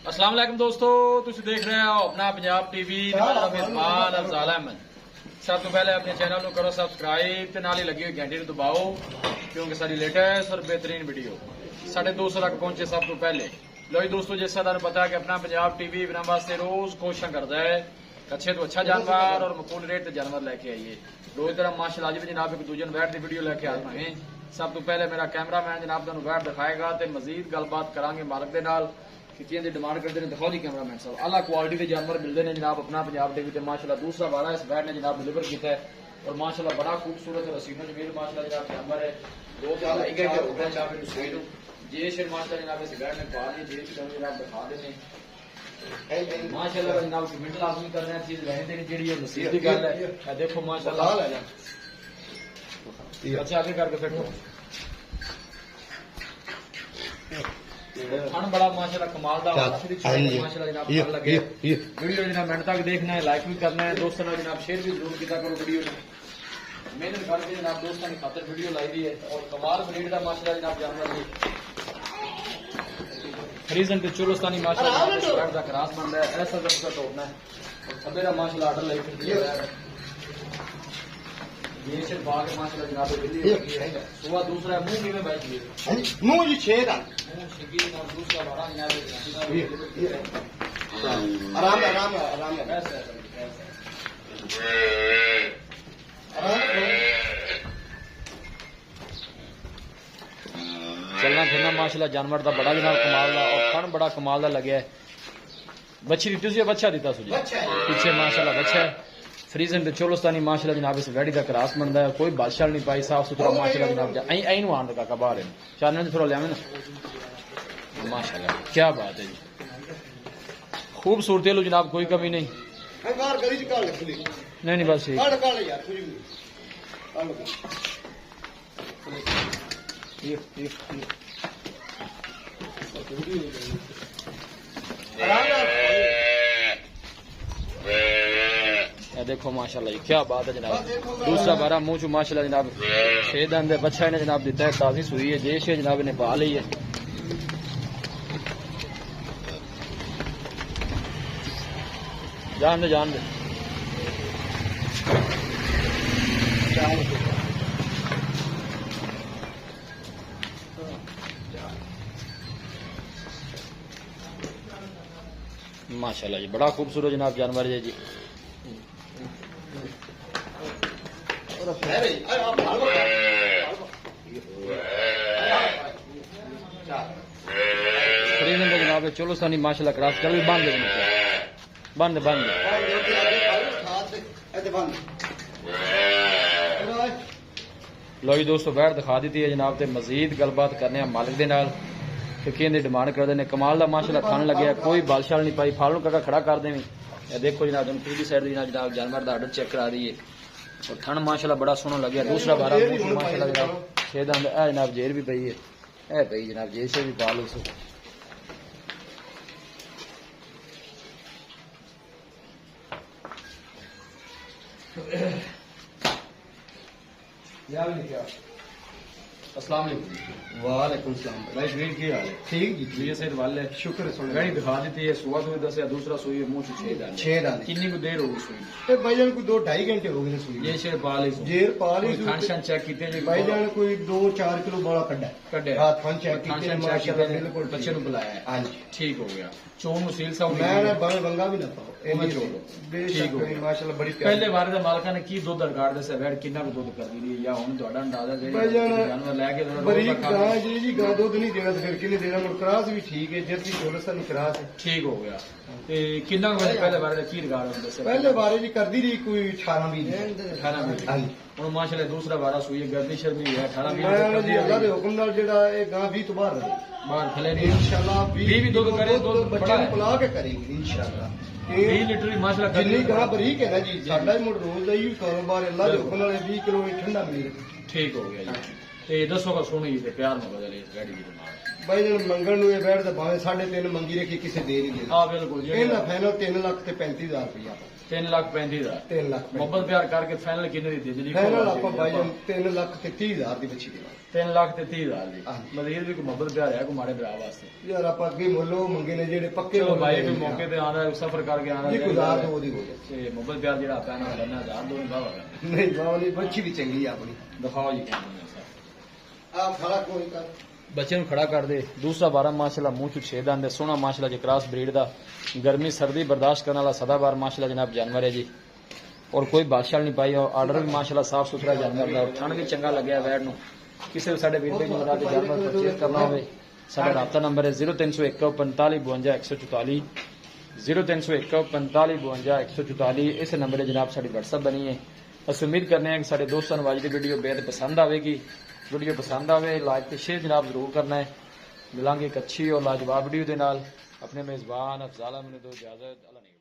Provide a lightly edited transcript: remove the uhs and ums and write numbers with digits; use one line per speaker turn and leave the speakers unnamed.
अस्सलाम वालेकुम दोस्तों, तुम देख रहे हो अपना पंजाब टीवी। मेजबान अफजाल अहमद। सब तो पहले अपने चैनल को करो सब्सक्राइब ते नाल ही लगी हुई घंटी को दबाओ, क्योंकि सारी लेटेस्ट और बेहतरीन वीडियो साढ़े 200 तक पहुंचे सब तो पहले। लो जी दोस्तों, जैसा तुम पता है कि अपना पंजाब टीवी बना वास्ते रोज कोशिश करता है अच्छे तो अच्छा जानवर और मकूल रेट से जानवर लेके आइए। रोज तरह माशाल्लाह आज भी जनाब एक दूजे बैठ की वीडियो लेके आ रहे हैं। सब तो पहले मेरा कैमरा मैन जनाब तुम बैठ दिखाएगा तो मजीद गलबात करांगे मालक के नाल कि की डिमांड करते हैं। दिखाओ जी कैमरा मैन साहब, अला क्वालिटी के जानवर मिलते हैं जनाब अपना पंजाब टीवी से। माशाल्लाह दूसरा वाला इस बैठ ने जनाब डिलीवर किया है और माशाल्लाह बड़ा खूबसूरत रसीनो जमील माशाल्लाह जनाब जानवर है। 2 साल आई गए हो गए जनाब सुई दो जे शेर माशाल्लाह जनाब इस बैठ में पा लिए जे जनाब दिखा देते हैं माशाल्लाह जनाब कमेंट लाजमी कर रहे हैं चीज रहने देनी जेडी है नसीब की गल है। देखो माशाल्लाह अच्छा आगे करके फिर खान बड़ा माशाल्लाह कमाल दा माशाल्लाह जनाब कर लगे। वीडियो जनाब मिनट तक देखना है, लाइक भी करना है, दोस्तों ने जनाब शेयर भी जरूर किया करो। वीडियो मेहनत करके जनाब दोस्तों की खातर वीडियो लाई दी है और कमाल ब्रीड का माशाल्लाह जनाब जानवर है। फ्रीजन पे चोलोस्तानी माशाल्लाह का क्रास बन रहा है, ऐसा जब तोड़ना है और सवेरा माशाल्लाह ऑर्डर लेकर दिया है। ये सिर्फ बाग माशाल्लाह जनाब बिल्ली है। सुबह दूसरा मुंह में बैठ गई
मुंह जी छेद
मुंह शिकीन और दूसरा बड़ा जनाब
आराम आराम आराम
ऐसा चलना फिरना माशाल्लाह जानवर का बड़ा जनाब कमाल का और फन बड़ा कमाल का लगे। बच्ची दी तुझे बच्चा दिता सुझे पीछे माशाल्लाह बच्चा है। फ्रीजन पे चोलोस्तानी माशाल्लाह जनाब इस वैडी का क्रास बनता है, कोई बादशाह नहीं पाई, साफ सुथरा माशाल्लाह जनाब आई नु आन का बाहर है चार थोड़ा लिया ना माशाल्लाह क्या बात है जी। खूबसूरती लो जनाब कोई कमी नहीं नहीं बस देखो माशाल्लाह ये क्या बात है जनाब। दूसरा बारह मुंह चू माशाल्लाह जनाब 6 दिन दे बच्चा ने जनाब दिता है, ताजी सुई है, जेश है जनाब ने पा ली है। जान दे माशाल्लाह जी बड़ा खूबसूरत जनाब जानवर है जी। जनाब चोलोस्तानी माशाल्लाह क्रास कर भी बंद लो जी दोस्तों बैठ दिखा दी है जनाब ते मजीद गलबात करने मालिक दे नाल कि डिमांड करते हैं। कमाल का माशाल्लाह खान लगे, कोई बालशाल नहीं पाई, फालू काका खड़ा कर देवी। देखो जनाब तुम पीछली साइड जनाब जानवर का आर्डर चेक करा दी है और थन माशाल्लाह बड़ा सोहना लगे। दूसरा बारह माशाल्लाह जनाब 6 दिन जनाब जेर भी पई है, पई जनाब जेर से भी पा लो सो। अस्सलाम
वालेकुम सलाम
भाई ग्रीन की हाल है?
ठीक जी
ये सेहत वाले
शुक्र है।
गाड़ी दिखा देती है, सुबह तुम्हें दस या दूसरा सुई है, मुंह से 6 दाने।
6 दाने
कितनी को देर होगी सुई?
भाईजान कोई 2-2.5 घंटे हो गए सुई।
ये शेर पाली
जेर पाली
खानशान चेक किते जी
भाईजान कोई 2-4 किलो बड़ा कड्डा हां थान चेक किते माशाल्लाह बिल्कुल
बच्चे को बुलाया है।
हां जी ठीक
हो गया। चोन मुसील सा
मैं बंगा भी ना पाओ
मैं छोड़ो
ठीक हो गई माशाल्लाह बड़ी
पहले बार दे मालका ने की दूध रिकॉर्ड दे से वेड़ कितना को दूध कर दी या हुन ਤੁਹਾਡਾ अंदाजा दे जानवर लेके
बड़ी गां जी गां दूध नहीं देना फिर किने देना मुड़ क्रास भी ठीक है जर्सी चोलस्तानी क्रास है ठीक हो गया। ते कितना को पहले बार की रिकॉर्ड दे से पहले बारे जी कर दी रही कोई 18-20 हां जी हुन माशाल्लाह दूसरा बारा सुई गर्दी शर्मी है 18-20 जी अल्लाह दे हुक्म नाल जेड़ा ए गां 20 तो बाहर खले नहीं इंशाल्लाह 20 भी दूध करे दूध बच्चे बुला के करेंगे इंशाल्लाह 20 लीटर माशाल्लाह जितनी गां बरीक है ना जी साडा ही मुड़ रोज दा ही कारोबार अल्लाह दे हुक्म नाल 20 किलो ठंडा मिल ठीक हो गया जी। ते दसो का सुनी ते प्यार में बदले इस गाड़ी की ਬਾਈ ਜਣ ਮੰਗਣ ਨੂੰ ਇਹ ਬੈਠਦਾ ਭਾਵੇਂ 3.5 ਮੰਗੀ ਰੱਖੀ ਕਿਸੇ ਦੇ ਨਹੀਂ ਦੇਣਾ।
ਹਾਂ ਬਿਲਕੁਲ ਜੀ
ਇਹਨਾਂ ਫਾਈਨਲ 3 ਲੱਖ ਤੇ 35,000 ਰੁਪਇਆ
3,35,000
3 ਲੱਖ
ਮੁਹੱਬਤ ਪਿਆਰ ਕਰਕੇ ਫਾਈਨਲ ਕਿੰਨੇ ਦੀ ਦੇ ਜੀ
ਫਾਈਨਲ ਆਪਾਂ ਬਾਈ ਜਣ 3 ਲੱਖ ਤੇ 30,000 ਦੀ ਬੱਚੀ ਦੇਵਾਂਗੇ।
3,30,000 ਦੀ
ਹਾਂਜੀ।
ਮਜ਼ੀਦ ਵੀ ਕੋਈ ਮੁਹੱਬਤ ਪਿਆਰ ਹੈ ਕੋਈ ਮਾੜੇ ਭਰਾ ਵਾਸਤੇ
ਯਾਰ ਆਪਾਂ ਅੱਗੇ ਮੁੱਲੋਂ ਮੰਗੇ ਨੇ ਜਿਹੜੇ ਪੱਕੇ
ਚਲੋ
ਮੁੱਲ
ਭਾਈ
ਨੇ
ਕੋਈ ਮੌਕੇ ਤੇ ਆਉਂਦਾ ਸਫਰ ਕਰਕੇ ਆਉਂਦਾ
ਜੀ ਗੁਜ਼ਾਰ ਦੋ ਉਹਦੀ ਹੋ ਜਾਏ।
ਤੇ ਮੁਹੱਬਤ ਪਿਆਰ ਜਿਹੜਾ ਆਪਾਂ ਇਹਨਾਂ ਦਾ ਲੈਣਾ 1000 ਦੋ ਨਹੀਂ ਬਾਵਾ
ਨਹੀਂ ਬਾਵਲੀ ਬੱਚੀ ਵੀ ਚੰਗੀ ਆ ਆਪਣੀ।
ਦਿਖਾਓ ਜੀ ਕਹਿੰਦੇ
ਆ ਖੜਾ ਕੋਈ ਕਰ
ਬੱਚੇ ਨੂੰ ਖੜਾ ਕਰ ਦੇ। ਦੂਸਰਾ 12 ਮਾਸ਼ਾਅੱਲਾ ਮੂੰਹ ਚ 6 ਦੰਦ ਸੋਹਣਾ ਮਾਸ਼ਾਅੱਲਾ ਜੀ ਕ੍ਰਾਸ ਬਰੀਡ ਦਾ ਗਰਮੀ ਸਰਦੀ ਬਰਦਾਸ਼ਤ ਕਰਨ ਵਾਲਾ ਸਦਾਬਾਰ ਮਾਸ਼ਾਅੱਲਾ ਜਨਾਬ ਜਾਨਵਰ ਹੈ ਜੀ ਔਰ ਕੋਈ ਬਾਦਸ਼ਾਹ ਨਹੀਂ ਪਾਈ ਔਰ ਆਰਡਰ ਵੀ ਮਾਸ਼ਾਅੱਲਾ ਸਾਫ ਸੁਥਰਾ ਜਾਨਵਰ ਦਾ ਥਣ ਵੀ ਚੰਗਾ ਲੱਗਿਆ ਵੈੜ ਨੂੰ। ਕਿਸੇ ਵੀ ਸਾਡੇ ਵੀਰ ਦੇ ਜਨਰਾ ਦੇ ਜਾਨਵਰ ਪਰਚੇਸ ਕਰਨਾ ਹੋਵੇ ਸਾਡਾ ਰਾਬਤਾ ਨੰਬਰ ਹੈ 0301 45 52 144 0301 45 52 144। ਇਸ ਨੰਬਰ ਤੇ ਜਨਾਬ ਸਾਡੀ WhatsApp ਬਣੀ ਹੈ। ਅਸੀਂ ਉਮੀਦ ਕਰਨੇ ਹਾਂ ਕਿ ਸਾਡੇ ਦੋਸਤਾਂ ਨੂੰ ਅੱਜ ਦੀ ਵੀਡੀਓ ਬੇहद ਪਸੰਦ ਆਵੇਗੀ। ਵੀਡੀਓ ਪਸੰਦ ਆਵੇ ਲਾਈਕ ਤੇ ਸ਼ੇਅਰ ਜਨਾਬ ਜ਼ਰੂਰ ਕਰਨਾ ਹੈ। ਮਿਲਾਂਗੇ ਇੱਕ ਅੱਛੀ और लाजवाब वीडियो ਦੇ ਨਾਲ। अपने मेजबान अफजाल अहमद को इजाजत।